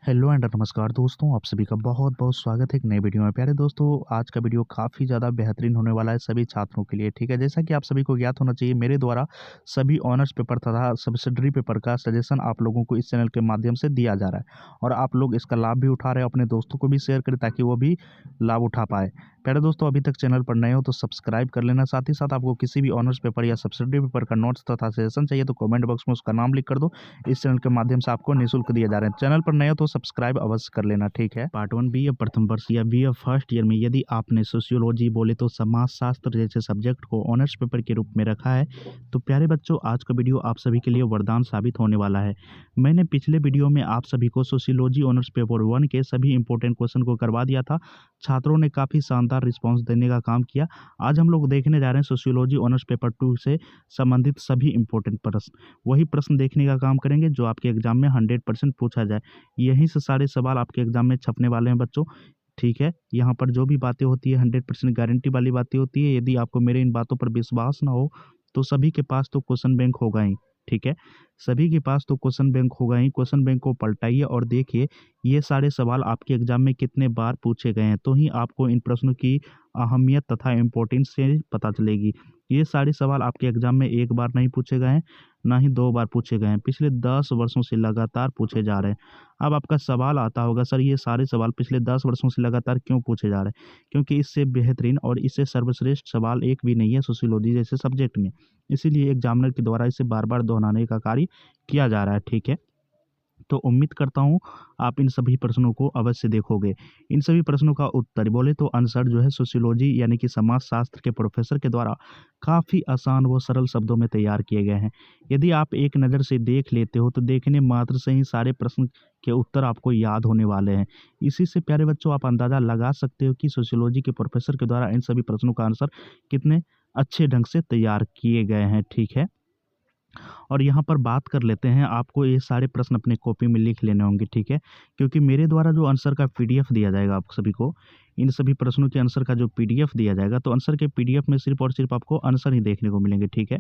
Hello and नमस्कार दोस्तों, आप सभी का बहुत-बहुत स्वागत है एक नए वीडियो में। प्यारे दोस्तों, आज का वीडियो काफ़ी ज़्यादा बेहतरीन होने वाला है सभी छात्रों के लिए, ठीक है? जैसा कि आप सभी को ज्ञात होना चाहिए, मेरे द्वारा सभी ऑनर्स पेपर तथा सब्सिडरी पेपर का सजेशन आप लोगों को इस चैनल के माध्यम से दिया जा रहा है और आप लोग इसका लाभ भी उठा रहे हैं। अपने दोस्तों को भी शेयर करें ताकि वो भी लाभ उठा पाएँ। प्यारे दोस्तों, अभी तक चैनल पर नए हो तो सब्सक्राइब कर लेना। साथ ही साथ आपको किसी भी ऑनर्स पेपर या सब्सिडरी पेपर का नोट्स तथा सजेशन चाहिए तो कमेंट बॉक्स में उसका नाम लिख कर दो। इस चैनल के माध्यम से आपको निःशुल्क दिए जा रहे हैं। चैनल पर नए हो तो सब्सक्राइब अवश्य कर लेना, ठीक है? पार्ट 1 बीए प्रथम वर्ष या बीए फर्स्ट ईयर में यदि आपने सोशियोलॉजी बोले तो समाजशास्त्र जैसे सब्जेक्ट को ऑनर्स पेपर के रूप में रखा है तो प्यारे बच्चों, आज का वीडियो आप सभी के लिए वरदान साबित होने वाला है। मैंने पिछले वीडियो में आप सभी को सोशियोलॉजी ऑनर्स पेपर 1 के सभी इंपॉर्टेंट क्वेश्चन को करवा दिया था। छात्रों ने काफ़ी शानदार रिस्पॉन्स देने का काम किया। आज हम लोग देखने जा रहे हैं सोशियोलॉजी ऑनर्स पेपर 2 से संबंधित सभी इंपॉर्टेंट प्रश्न। वही प्रश्न देखने का काम करेंगे जो आपके एग्जाम में 100% पूछा जाए। यहीं से सारे सवाल आपके एग्जाम में छपने वाले हैं बच्चों, ठीक है? यहाँ पर जो भी बातें होती है 100% गारंटी वाली बातें होती है। यदि आपको मेरे इन बातों पर विश्वास ना हो तो सभी के पास तो क्वेश्चन बैंक होगा ही, ठीक है? सभी के पास तो क्वेश्चन बैंक होगा ही। क्वेश्चन बैंक को पलटाइए और देखिए ये सारे सवाल आपके एग्जाम में कितने बार पूछे गए हैं, तो ही आपको इन प्रश्नों की अहमियत तथा इम्पोर्टेंस से पता चलेगी। ये सारे सवाल आपके एग्जाम में एक बार नहीं पूछे गए हैं, ना ही 2 बार पूछे गए हैं, पिछले 10 वर्षों से लगातार पूछे जा रहे हैं। अब आपका सवाल आता होगा, सर ये सारे सवाल पिछले 10 वर्षों से लगातार क्यों पूछे जा रहे हैं? क्योंकि इससे बेहतरीन और इससे सर्वश्रेष्ठ सवाल एक भी नहीं है सोशियोलॉजी जैसे सब्जेक्ट में। इसीलिए एग्जामिनर के द्वारा इसे बार-बार दोहराने का कार्य किया जा रहा है, ठीक है? तो उम्मीद करता हूँ आप इन सभी प्रश्नों को अवश्य देखोगे। इन सभी प्रश्नों का उत्तर बोले तो आंसर जो है सोशियोलॉजी यानी कि समाजशास्त्र के प्रोफेसर के द्वारा काफ़ी आसान व सरल शब्दों में तैयार किए गए हैं। यदि आप एक नज़र से देख लेते हो तो देखने मात्र से ही सारे प्रश्न के उत्तर आपको याद होने वाले हैं। इसी से प्यारे बच्चों आप अंदाज़ा लगा सकते हो कि सोशियोलॉजी के प्रोफेसर के द्वारा इन सभी प्रश्नों का आंसर कितने अच्छे ढंग से तैयार किए गए हैं, ठीक है? और यहाँ पर बात कर लेते हैं, आपको ये सारे प्रश्न अपने कॉपी में लिख लेने होंगे, ठीक है? क्योंकि मेरे द्वारा जो आंसर का पीडीएफ दिया जाएगा आप सभी को, इन सभी प्रश्नों के आंसर का जो पीडीएफ दिया जाएगा, तो आंसर के पीडीएफ में सिर्फ़ और सिर्फ़ आपको आंसर ही देखने को मिलेंगे, ठीक है?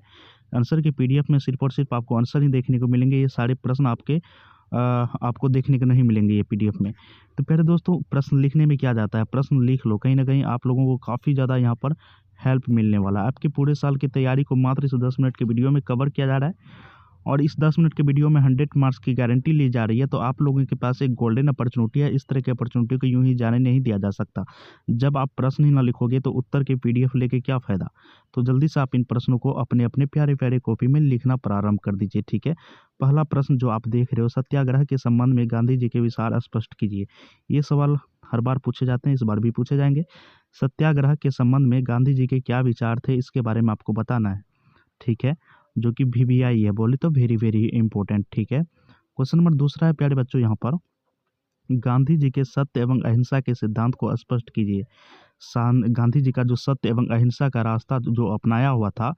आंसर के पीडीएफ में सिर्फ़ और सिर्फ़ आपको आंसर ही देखने को मिलेंगे, ये सारे प्रश्न आपको देखने को नहीं मिलेंगे ये पीडीएफ में। तो प्यारे दोस्तों, प्रश्न लिखने में क्या जाता है, प्रश्न लिख लो, कहीं न कहीं आप लोगों को काफ़ी ज़्यादा यहाँ पर हेल्प मिलने वाला है। आपके पूरे साल की तैयारी को मात्र इस 10 मिनट के वीडियो में कवर किया जा रहा है। और इस 10 मिनट के वीडियो में 100 मार्क्स की गारंटी ली जा रही है, तो आप लोगों के पास एक गोल्डन अपॉर्च्युनिटी है। इस तरह की अपॉर्च्युनिटी को यूँ ही जाने नहीं दिया जा सकता। जब आप प्रश्न ही ना लिखोगे तो उत्तर के पीडीएफ लेके क्या फ़ायदा? तो जल्दी से आप इन प्रश्नों को अपने-अपने प्यारे-प्यारे कॉपी में लिखना प्रारंभ कर दीजिए, ठीक है? पहला प्रश्न जो आप देख रहे हो, सत्याग्रह के संबंध में गांधी जी के विचार स्पष्ट कीजिए। ये सवाल हर बार पूछे जाते हैं, इस बार भी पूछे जाएँगे। सत्याग्रह के संबंध में गांधी जी के क्या विचार थे, इसके बारे में आपको बताना है, ठीक है? जो कि वीवीआई है, बोले तो वेरी वेरी इंपॉर्टेंट, ठीक है? क्वेश्चन नंबर दूसरा है प्यारे बच्चों यहाँ पर, गांधी जी के सत्य एवं अहिंसा के सिद्धांत को स्पष्ट कीजिए। गांधी जी का जो सत्य एवं अहिंसा का रास्ता जो अपनाया हुआ था,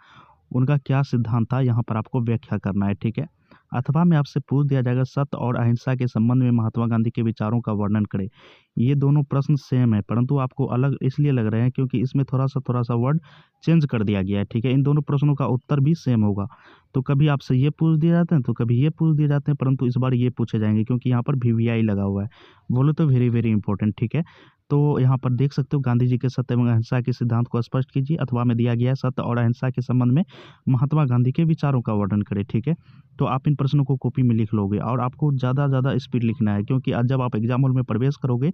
उनका क्या सिद्धांत था, यहाँ पर आपको व्याख्या करना है, ठीक है? अथवा में आपसे पूछ दिया जाएगा सत्य और अहिंसा के संबंध में महात्मा गांधी के विचारों का वर्णन करें। ये दोनों प्रश्न सेम है, परंतु आपको अलग इसलिए लग रहे हैं क्योंकि इसमें थोड़ा-सा वर्ड चेंज कर दिया गया है, ठीक है? इन दोनों प्रश्नों का उत्तर भी सेम होगा। तो कभी आपसे ये पूछ दिए जाते हैं, तो कभी ये पूछ दिए जाते हैं, परंतु इस बार ये पूछे जाएँगे क्योंकि यहाँ पर वीवीआई लगा हुआ है। बोले तो वेरी वेरी इंपॉर्टेंट, ठीक है? तो यहाँ पर देख सकते हो, गांधी जी के सत्य एवं अहिंसा के सिद्धांत को स्पष्ट कीजिए। अथवा में दिया गया है सत्य और अहिंसा के संबंध में महात्मा गांधी के विचारों का वर्णन करें, ठीक है? तो आप इन प्रश्नों को कॉपी में लिख लोगे और आपको ज़्यादा स्पीड लिखना है क्योंकि आज जब आप एग्जाम हॉल में प्रवेश करोगे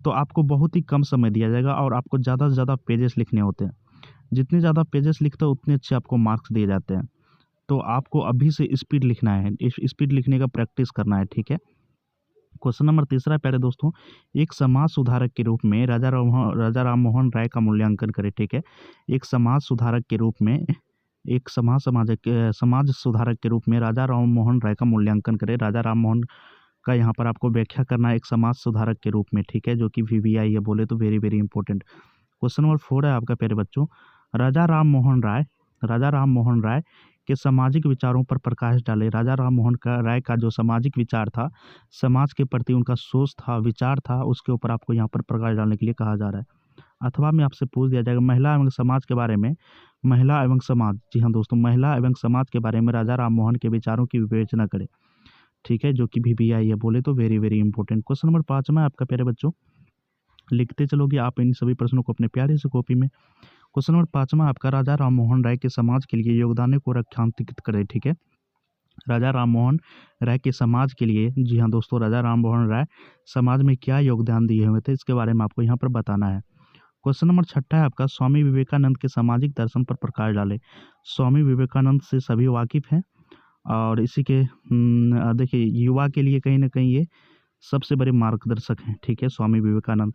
तो आपको बहुत ही कम समय दिया जाएगा और आपको ज़्यादा से ज़्यादा पेजेस लिखने होते हैं। जितने ज़्यादा पेजेस लिखते हो उतने अच्छे आपको मार्क्स दिए जाते हैं। तो आपको अभी से स्पीड लिखना है, इस स्पीड लिखने का प्रैक्टिस करना है, ठीक है? क्वेश्चन नंबर तीसरा प्यारे दोस्तों, एक समाज सुधारक के रूप में राजा राम मोहन राय का मूल्यांकन करें, ठीक है? एक समाज सुधारक के रूप में एक समाज सुधारक के रूप में राजा राम मोहन राय का मूल्यांकन करें। राजा राम मोहन का यहाँ पर आपको व्याख्या करना है एक समाज सुधारक के रूप में, ठीक है? जो कि वीवीआई है, बोले तो very very important. Question number 4 है आपका प्यारे बच्चों, राजा राम मोहन राय के सामाजिक विचारों पर प्रकाश डालें। राजा राम मोहन का राय का जो सामाजिक विचार था, समाज के प्रति उनका सोच था, विचार था, उसके ऊपर आपको यहाँ पर प्रकाश डालने के लिए कहा जा रहा है। अथवा में आपसे पूछ दिया जाएगा महिला एवं समाज के बारे में, महिला एवं समाज, जी हाँ दोस्तों, महिला एवं समाज के बारे में राजा राम मोहन के विचारों की विवेचना करें। ठीक है, जो कि VBI है बोले तो very very important. Question number 5 में आपका प्यारे बच्चों, लिखते चलोगे आप इन सभी प्रश्नों को अपने प्यारे से कॉपी में। क्वेश्चन नंबर 5 में आपका, राजा राम मोहन राय के समाज के लिए योगदान को रेखांकित करें। ठीक है, राजा राम मोहन राय के समाज के लिए, जी हाँ दोस्तों, राजा राम मोहन राय समाज में क्या योगदान दिए हुए थे, इसके बारे में आपको यहाँ पर बताना है। क्वेश्चन नंबर 6 है आपका, स्वामी विवेकानंद के सामाजिक दर्शन पर प्रकाश डालें। स्वामी विवेकानंद से सभी वाकिफ हैं और इसी के देखिए, युवा के लिए कहीं ना कहीं ये सबसे बड़े मार्गदर्शक हैं। ठीक है, स्वामी विवेकानंद,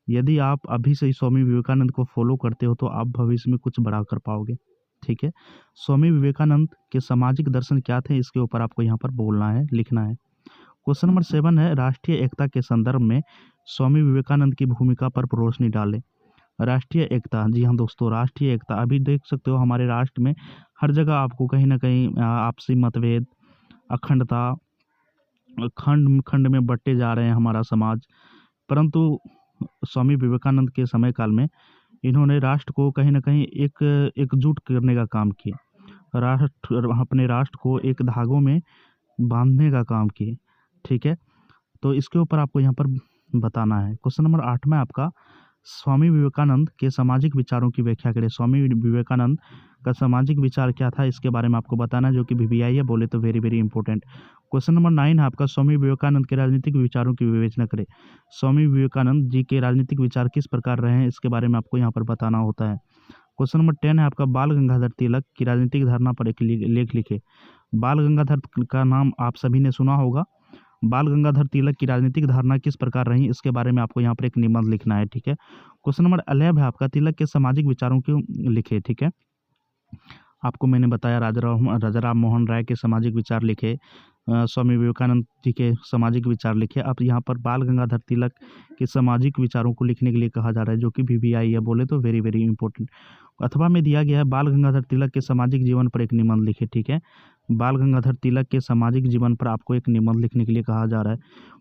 यदि आप अभी से ही स्वामी विवेकानंद को फॉलो करते हो तो आप भविष्य में कुछ बड़ा कर पाओगे। ठीक है, स्वामी विवेकानंद के सामाजिक दर्शन क्या थे, इसके ऊपर आपको यहाँ पर बोलना है, लिखना है। क्वेश्चन नंबर 7 है, राष्ट्रीय एकता के संदर्भ में स्वामी विवेकानंद की भूमिका पर रोशनी डालें। राष्ट्रीय एकता, जी हाँ दोस्तों, राष्ट्रीय एकता, अभी देख सकते हो हमारे राष्ट्र में हर जगह आपको कहीं ना कहीं आपसी मतभेद, अखंडता, खंड खंड में बंटे जा रहे हैं हमारा समाज, परंतु स्वामी विवेकानंद के समय काल में इन्होंने राष्ट्र को कहीं ना कहीं एकजुट करने का काम किया, अपने राष्ट्र को एक धागों में बांधने का काम किए। ठीक है, तो इसके ऊपर आपको यहाँ पर बताना है। क्वेश्चन नंबर 8 में आपका, स्वामी विवेकानंद के सामाजिक विचारों की व्याख्या करें। स्वामी विवेकानंद का सामाजिक विचार क्या था, इसके बारे में आपको बताना है, जो कि VBI है बोले तो very very important. Question number 9 है आपका, स्वामी विवेकानंद के राजनीतिक विचारों की विवेचना करें। स्वामी विवेकानंद जी के राजनीतिक विचार किस प्रकार रहे हैं, इसके बारे में आपको यहाँ पर बताना होता है। क्वेश्चन नंबर 10 है आपका, बाल गंगाधर तिलक की राजनीतिक धारणा पर एक लेख लिखे। बाल गंगाधर का नाम आप सभी ने सुना होगा। बाल गंगाधर तिलक की राजनीतिक धारणा किस प्रकार रही, इसके बारे में आपको यहाँ पर एक निबंध लिखना है। ठीक है, क्वेश्चन नंबर 11 है आपका, तिलक के सामाजिक विचारों को लिखे। ठीक है, आपको मैंने बताया राजा राम मोहन राय के सामाजिक विचार लिखे, स्वामी विवेकानंद जी के सामाजिक विचार लिखे। अब यहाँ पर बाल गंगाधर तिलक के सामाजिक विचारों को लिखने के लिए कहा जा रहा है, जो कि VBI है बोले तो वेरी वेरी इंपॉर्टेंट। अथवा में दिया गया है, बाल गंगाधर तिलक के सामाजिक जीवन पर एक निबंध लिखे। ठीक है, बाल गंगाधर तिलक के सामाजिक जीवन पर आपको एक निबंध लिखने के लिए कहा जा रहा है।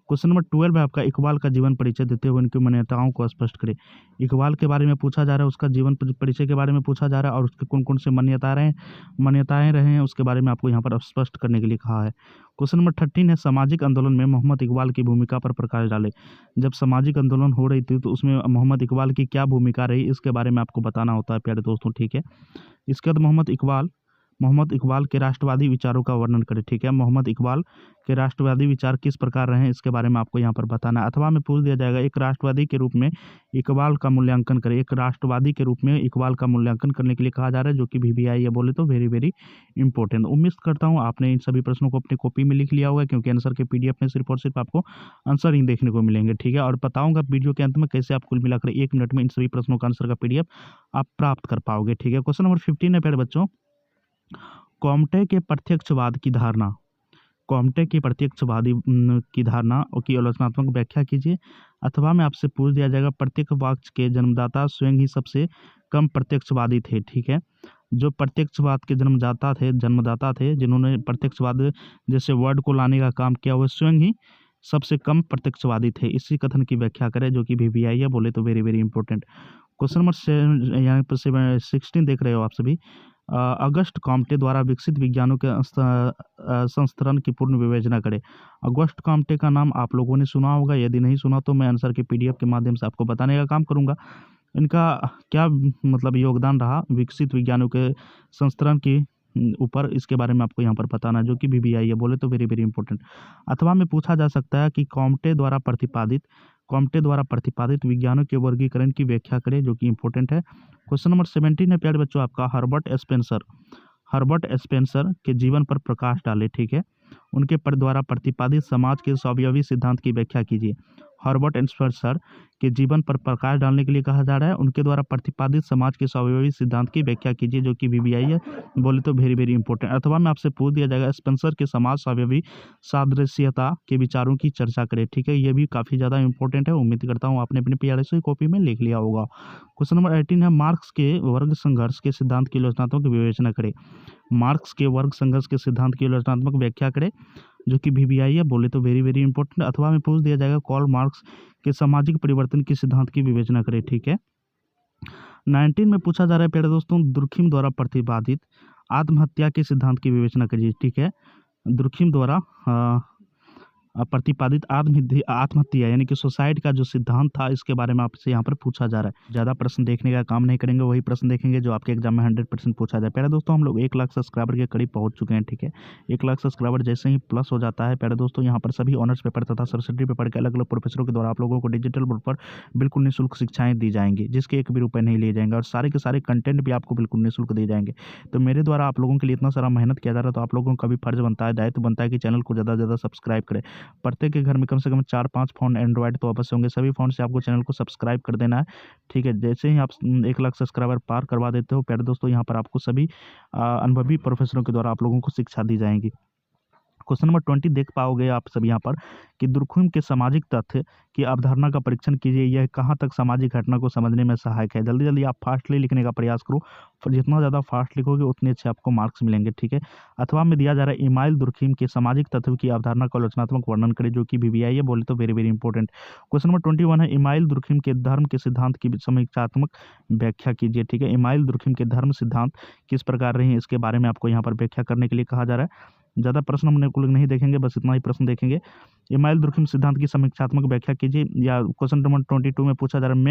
क्वेश्चन नंबर 12 है आपका, इकबाल का जीवन परिचय देते हुए उनकी मान्यताओं को स्पष्ट करें। इकबाल के बारे में पूछा जा रहा है, उसका जीवन परिचय के बारे में पूछा जा रहा है और उसके कौन कौन से मान्यताएं रहे हैं, उसके बारे में आपको यहाँ पर स्पष्ट करने के लिए कहा है। क्वेश्चन नंबर 13 है, सामाजिक आंदोलन में मोहम्मद इकबाल की भूमिका पर प्रकाश डालें। जब सामाजिक आंदोलन हो रही थी तो उसमें मोहम्मद इकबाल की क्या भूमिका रही, इसके बारे में आपको बताना होता है प्यारे दोस्तों। ठीक है, इसके बाद मोहम्मद इकबाल के राष्ट्रवादी विचारों का वर्णन करें। ठीक है, मोहम्मद इकबाल के राष्ट्रवादी विचार किस प्रकार रहे हैं, इसके बारे में आपको यहाँ पर बताना है। अथवा में पूछ दिया जाएगा, एक राष्ट्रवादी के रूप में इकबाल का मूल्यांकन करें। एक राष्ट्रवादी के रूप में इकबाल का मूल्यांकन करने के लिए कहा जा रहा है, जो कि VBI है बोले तो वेरी वेरी इंपॉर्टेंट। उम्मीद करता हूँ आपने इन सभी प्रश्नों को अपनी कॉपी में लिख लिया होगा, क्योंकि आंसर के PDF में सिर्फ और सिर्फ आपको आंसर ही देखने को मिलेंगे। ठीक है, और बताऊंगा वीडियो के अंत में कैसे आप कुल मिलाकर 1 मिनट में इन सभी प्रश्नों का आंसर का PDF आप प्राप्त कर पाओगे। ठीक है, क्वेश्चन नंबर 15 है प्यारे बच्चों, कॉम्टे के प्रत्यक्षवाद की धारणा, कॉम्टे की प्रत्यक्षवादी की धारणा की आलोचनात्मक व्याख्या कीजिए। अथवा में आपसे पूछ दिया जाएगा, प्रत्यक्षवाद के जन्मदाता स्वयं ही सबसे कम प्रत्यक्षवादी थे। ठीक है, जो प्रत्यक्षवाद के जन्मदाता थे, जिन्होंने प्रत्यक्षवाद जैसे वर्ड को लाने का काम किया, वह स्वयं ही सबसे कम प्रत्यक्षवादी थे। इसी कथन की व्याख्या करें, जो कि VBI है बोले तो very very important. Question number यहाँ पर 16 देख रहे हो आप सभी, अगस्ट कॉम्टे द्वारा विकसित विज्ञानों के संस्करण की पूर्ण विवेचना करें। अगस्ट कॉम्टे का नाम आप लोगों ने सुना होगा, यदि नहीं सुना तो मैं आंसर के PDF के माध्यम से आपको बताने का काम करूंगा। इनका क्या मतलब योगदान रहा विकसित विज्ञानों के संस्करण की ऊपर, इसके बारे में आपको यहाँ पर बताना है, जो कि VBI है बोले तो वेरी वेरी इंपॉर्टेंट। अथवा में पूछा जा सकता है कि कॉम्टे द्वारा प्रतिपादित विज्ञानों के वर्गीकरण की व्याख्या करें, जो कि इंपॉर्टेंट है। क्वेश्चन नंबर 17 है प्यारे बच्चों आपका, हर्बर्ट स्पेंसर के जीवन पर प्रकाश डालें। ठीक है, उनके द्वारा प्रतिपादित समाज के स्वावयवी सिद्धांत की व्याख्या कीजिए। हर्बर्ट स्पेंसर के जीवन पर प्रकाश डालने के लिए कहा जा रहा है, उनके द्वारा प्रतिपादित समाज के स्वावयवी सिद्धांत की व्याख्या कीजिए, जो कि VBI है बोले तो वेरी वेरी इंपॉर्टेंट। अथवा में आपसे पूछ दिया जाएगा, स्पेंसर के समाज स्वावयवी सादृश्यता के विचारों की चर्चा करें। ठीक है, ये भी काफ़ी ज़्यादा इंपॉर्टेंट है, उम्मीद करता हूँ आपने अपने PRS कॉपी में लिख लिया होगा। क्वेश्चन नंबर 18 है, मार्क्स के वर्ग संघर्ष के सिद्धांत की आलोचनात्मक विवेचना करें। मार्क्स के वर्ग संघर्ष के सिद्धांत की आलोचनात्मक व्याख्या करें, जो कि VBI है बोले तो वेरी वेरी इंपॉर्टेंट। अथवा में पूछ दिया जाएगा, कार्ल मार्क्स के सामाजिक परिवर्तन के सिद्धांत की विवेचना करें। ठीक है, 19 में पूछा जा रहा है प्यारे दोस्तों, दुर्खिम द्वारा प्रतिपादित आत्महत्या के सिद्धांत की विवेचना करिए। ठीक है, दुर्खिम द्वारा प्रतिपादित आत्महत्या यानी कि सुसाइड का जो सिद्धांत था, इसके बारे में आपसे यहाँ पर पूछा जा रहा है। ज़्यादा प्रश्न देखने का काम नहीं करेंगे, वही प्रश्न देखेंगे जो आपके एग्जाम में 100% पूछा जाए। प्यारे दोस्तों, हम लोग 1 लाख सब्सक्राइबर के करीब पहुँच चुके हैं, ठीक है। 1 लाख सब्सक्राइबर जैसे ही प्लस हो जाता है प्यारे दोस्तों, यहाँ पर सभी ऑनर्स पेपर तथा सरस्वती पेपर के अलग-अलग प्रोफेसरों के द्वारा आप लोगों को डिजिटल बोर्ड पर बिल्कुल निःशुल्क शिक्षाएँ दी जाएँगी, जिसके 1 भी रुपए नहीं लिए जाएँगे और सारे के सारे कंटेंट भी आपको बिल्कुल निःशुल्क दिए जाएँगे। तो मेरे द्वारा आप लोगों के लिए इतना सारा मेहनत किया जा रहा है, तो आप लोगों का भी फर्ज़ बनता है, दायित्व बनता है कि चैनल को ज़्यादा से ज़्यादा सब्सक्राइब करें। प्रत्येक के घर में कम से कम 4-5 फ़ोन एंड्रॉयड तो अवश्य होंगे, सभी फ़ोन से आपको चैनल को सब्सक्राइब कर देना है, ठीक है। जैसे ही आप 1 लाख सब्सक्राइबर पार करवा देते हो प्यारे दोस्तों, यहाँ पर आपको सभी अनुभवी प्रोफेसरों के द्वारा आप लोगों को शिक्षा दी जाएगी। क्वेश्चन नंबर 20 देख पाओगे आप सब यहाँ पर कि दुर्खुम के सामाजिक तथ्य की अवधारणा का परीक्षण कीजिए, यह कहाँ तक सामाजिक घटना को समझने में सहायक है। जल्दी जल्दी आप फास्टली लिखने का प्रयास करो, फिर जितना ज़्यादा फास्ट लिखोगे उतने अच्छे आपको मार्क्स मिलेंगे, ठीक है। अथवा में दिया जा रहा है इमाइल दुर्खिम के सामाजिक तत्व की अवधारणा का आलोचनात्मक वर्णन करें, जो कि VVI है, बोले तो very very important. Question number 21 है इमाइल दुर्खिम के धर्म के सिद्धांत की समीक्षात्मक व्याख्या कीजिए, ठीक है। इमाइल दुर्खिम के धर्म सिद्धांत किस प्रकार रहे हैं, इसके बारे में आपको यहाँ पर व्याख्या करने के लिए कहा जा रहा है। ज़्यादा प्रश्न हम लोग नहीं देखेंगे, बस इतना ही प्रश्न देखेंगे। इमाइल दुर्खिम सिद्धांत की समीक्षात्मक व्याख्या कीजिए, या क्वेश्चन नंबर 22 में पूछा जा रहा है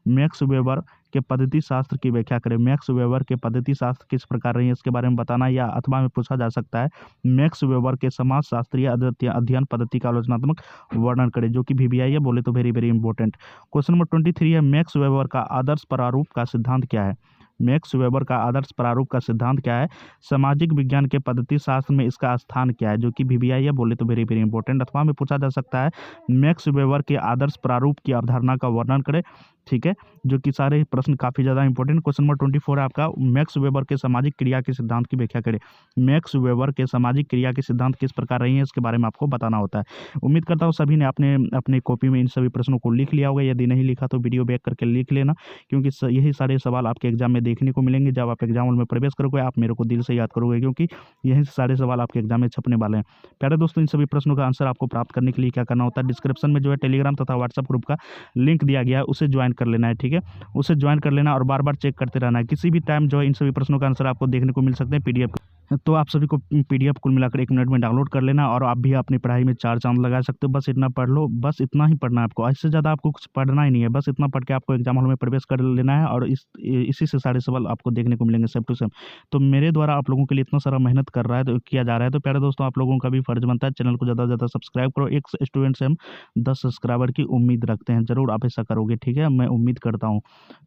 मैक्स वेबर के पद्धति शास्त्र की व्याख्या करें। मैक्स वेबर के पद्धति शास्त्र किस प्रकार रही है, इसके बारे में बताना, या अथवा में पूछा जा सकता है मैक्स वेबर के समाजशास्त्रीय अध्ययन पद्धति का आलोचनात्मक वर्णन करें, जो कि VVI है, बोले तो very very important. Question number 23 है मैक्स वेबर का आदर्श प्रारूप का सिद्धांत क्या है। मैक्स वेबर का आदर्श प्रारूप का सिद्धांत क्या है, सामाजिक विज्ञान के पद्धति शास्त्र में इसका स्थान क्या है, जो कि VVI है, बोले तो वेरी वेरी इंपॉर्टेंट। अथवा में पूछा जा सकता है मैक्स वेबर के आदर्श प्रारूप की अवधारणा का वर्णन करें, ठीक है, जो कि सारे प्रश्न काफ़ी ज़्यादा इंपॉर्टेंट। क्वेश्चन नंबर 24 है आपका मैक्स वेबर के सामाजिक क्रिया के सिद्धांत की व्याख्या करें। मैक्स वेबर के सामाजिक क्रिया के सिद्धांत किस प्रकार रही है, इसके बारे में आपको बताना होता है। उम्मीद करता हूँ सभी ने अपने अपने कॉपी में इन सभी प्रश्नों को लिख लिया होगा, यदि नहीं लिखा तो वीडियो बैक करके लिख लेना, क्योंकि यही सारे सवाल आपके एग्जाम में देखने को मिलेंगे। जब आप एग्जाम हॉल में प्रवेश करोगे आप मेरे को दिल से याद करोगे, क्योंकि यही सारे सवाल आपके एग्जाम में छपने वाले हैं। प्यारे दोस्तों, इन सभी प्रश्नों का आंसर आपको प्राप्त करने के लिए क्या करना होता है, डिस्क्रिप्शन में जो है टेलीग्राम तथा व्हाट्सएप ग्रुप का लिंक दिया गया है, उसे ज्वाइन कर लेना है, ठीक है। उसे ज्वाइन कर लेना और बार बार चेक करते रहना है। किसी भी टाइम जो है इन सभी प्रश्नों का आंसर आपको देखने को मिल सकते हैं PDF। तो आप सभी को PDF कुल मिलाकर 1 मिनट में डाउनलोड कर लेना, और आप भी अपनी पढ़ाई में 4 चांद लगा सकते हो। बस इतना पढ़ लो, बस इतना ही पढ़ना है आपको, इससे ज़्यादा आपको कुछ पढ़ना ही नहीं है। बस इतना पढ़ के आपको एग्जाम हॉल में प्रवेश कर लेना है, और इसी से सारे सवाल आपको देखने को मिलेंगे सेम टू सेम। तो मेरे द्वारा आप लोगों के लिए इतना सारा मेहनत कर रहा है तो किया जा रहा है, तो प्यारे दोस्तों आप लोगों का भी फर्ज बनता है चैनल को ज़्यादा से ज़्यादा सब्सक्राइब करो। एक स्टूडेंट से हम 10 सब्सक्राइबर की उम्मीद रखते हैं, ज़रूर आप ऐसा करोगे, ठीक है, मैं उम्मीद करता हूँ,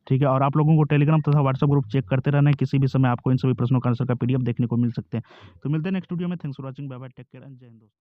ठीक है। और आप लोगों को टेलीग्राम तथा व्हाट्सएप ग्रुप चेक करते रहना है, किसी भी समय आपको इन सभी प्रश्नों का आंसर का PDF देखने को मिल सकते हैं। तो मिलते हैं नेक्स्ट वीडियो में। Thanks for watching, bye bye, take care and Jai Hind दोस्तों।